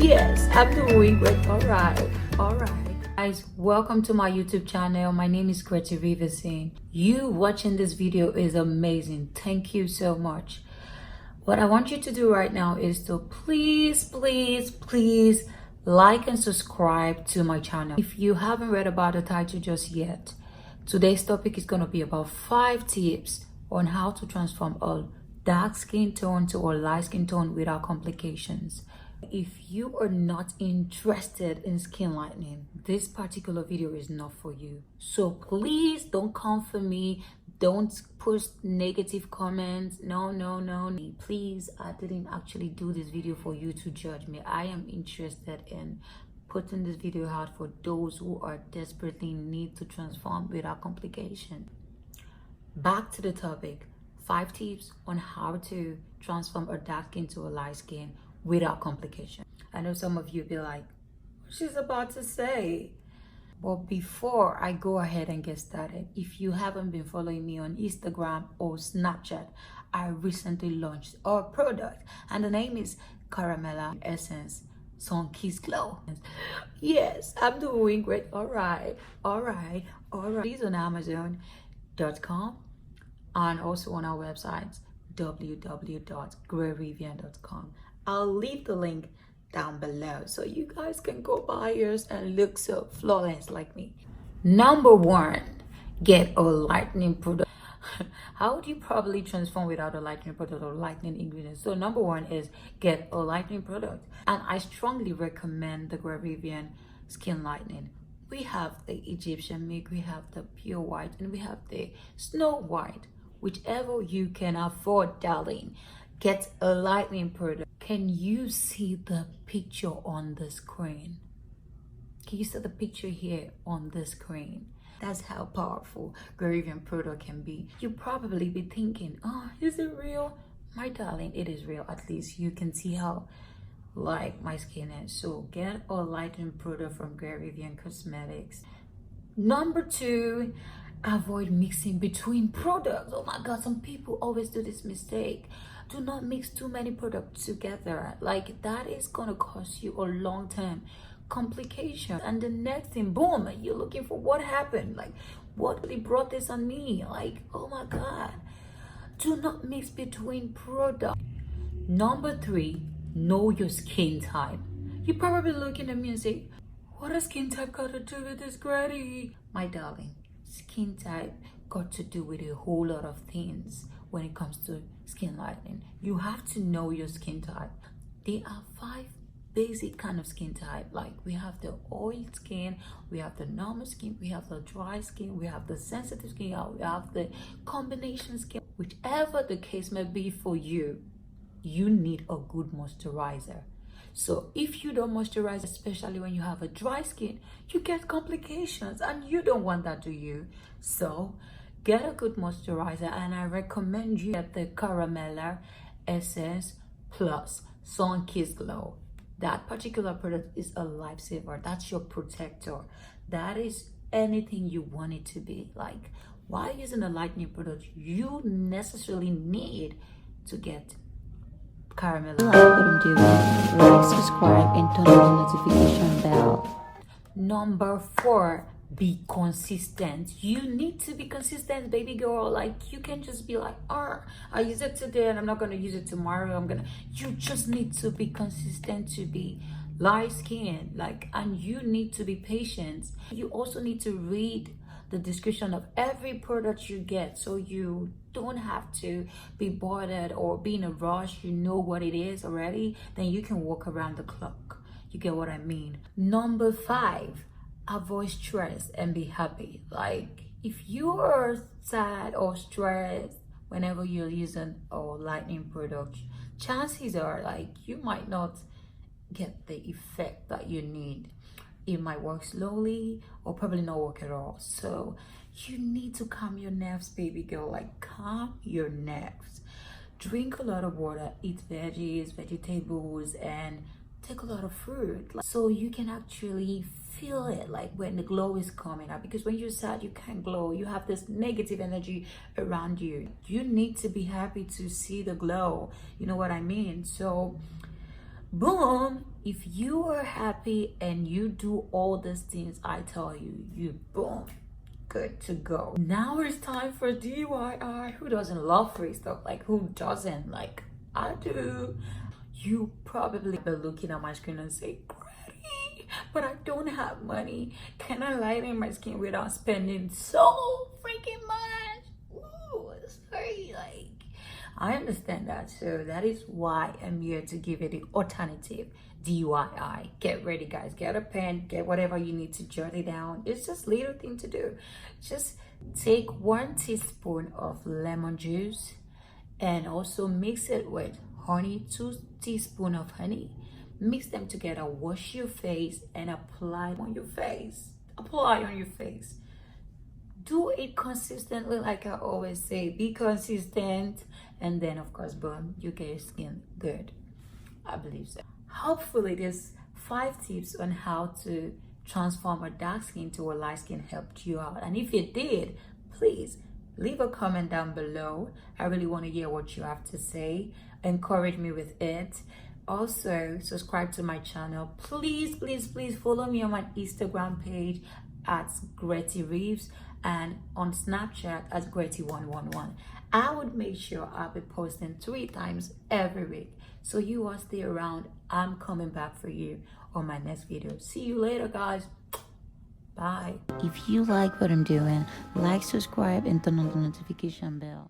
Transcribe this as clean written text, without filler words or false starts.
Yes, I'm doing great. All right. Guys, welcome to my YouTube channel. My name is Grerivian. You watching this video is amazing. Thank you so much. What I want you to do right now is to please like and subscribe to my channel. If you haven't read about the title just yet, today's topic is going to be about 5 tips on how to transform a dark skin tone to a light skin tone without complications. If you are not interested in skin lightening, this particular video is not for you. So please don't come for me. Don't post negative comments. No. Please, I didn't actually do this video for you to judge me. I am interested in putting this video out for those who are desperately in need to transform without complication. Back to the topic. 5 tips on how to transform a dark skin to a light skin without complication. I know some of you be like, what she's about to say. But before I go ahead and get started, if you haven't been following me on Instagram or Snapchat, I recently launched our product and the name is Caramella Essence Sun Kiss Glow. Yes, I'm doing great. All right. Please on Amazon.com and also on our website www.grerivian.com. I'll leave the link down below so you guys can go buy yours and look so flawless like me. Number 1, get a lightening product. How would you probably transform without a lightening product or lightening ingredients? So number 1 is get a lightening product, and I strongly recommend the Grerivian skin lightening. We have the Egyptian milk, we have the pure white, and we have the snow white. Whichever you can afford, darling, get a lightening product. Can you see the picture on the screen? Can you see the picture here on the screen? That's how powerful Grerivian product can be. You probably be thinking, oh, is it real? My darling, it is real. At least you can see how light my skin is. So get a lightening product from Grerivian Cosmetics. Number 2, avoid mixing between products. Oh my god, some people always do this mistake. Do not mix too many products together. Like, that is gonna cost you a long-term complication. And the next thing, boom, you're looking for what happened. Like, what really brought this on me? Like, oh my god. Do not mix between products. Number 3, know your skin type. You're probably looking at me and say, what does skin type got to do with this, Grady? My darling, skin type got to do with a whole lot of things when it comes to skin lightening. You have to know your skin type. There are 5 basic kind of skin type. Like, we have the oil skin, we have the normal skin, we have the dry skin, we have the sensitive skin, we have the combination skin. Whichever the case may be for you, you need a good moisturizer. So if you don't moisturize, especially when you have a dry skin, you get complications, and you don't want that, do you? So get a good moisturizer, and I recommend you get the Caramella Essence Plus Sun Kiss Glow. That particular product is a lifesaver. That's your protector. That is anything you want it to be. Like, why using a lightening product? You necessarily need to get Caramella. Like what I'm doing, like, subscribe, and turn on the notification bell. Number 4, be consistent. You need to be consistent, baby girl. Like, you can just be like, I use it today and I'm not gonna use it tomorrow. You just need to be consistent to be light skin. Like, and you need to be patient. You also need to read the description of every product you get, so you don't have to be bothered or be in a rush. You know what it is already, then you can walk around the clock. You get what I mean? Number 5, avoid stress and be happy. Like, if you are sad or stressed whenever you're using a lightening product, chances are, like, you might not get the effect that you need. It might work slowly or probably not work at all. So you need to calm your nerves, baby girl. Like, calm your nerves. Drink a lot of water, eat veggies, vegetables, and take a lot of fruit, so you can actually feel it, like when the glow is coming up. Because when you're sad, you can't glow. You have this negative energy around you. You need to be happy to see the glow. You know what I mean? So Boom, if you are happy and you do all these things I tell you, you boom, good to go. Now it's time for DIY. Who doesn't love free stuff? Like, who doesn't? Like, I do. You probably be looking at my screen and say, Grady, but I don't have money. Can I lighten my skin without spending so freaking much? Ooh, sorry, like, I understand that. So that is why I'm here to give you the alternative DIY. Get ready, guys. Get a pen, get whatever you need to jot it down. It's just little thing to do. Just take 1 teaspoon of lemon juice and also mix it with honey, 2 teaspoons of honey. Mix them together, wash your face and apply on your face. Apply on your face. Do it consistently, like I always say. Be consistent, and then of course, boom, you get your skin good. I believe so. Hopefully this 5 tips on how to transform a dark skin to a light skin helped you out, and if it did, please leave a comment down below. I really want to hear what you have to say. Encourage me with it. Also, subscribe to my channel. Please, please, please follow me on my Instagram page at Grerivian and on Snapchat at Greti111. I would make sure I'll be posting 3 times every week. So you all stay around. I'm coming back for you on my next video. See you later, guys. Bye. If you like what I'm doing, like, subscribe, and turn on the notification bell.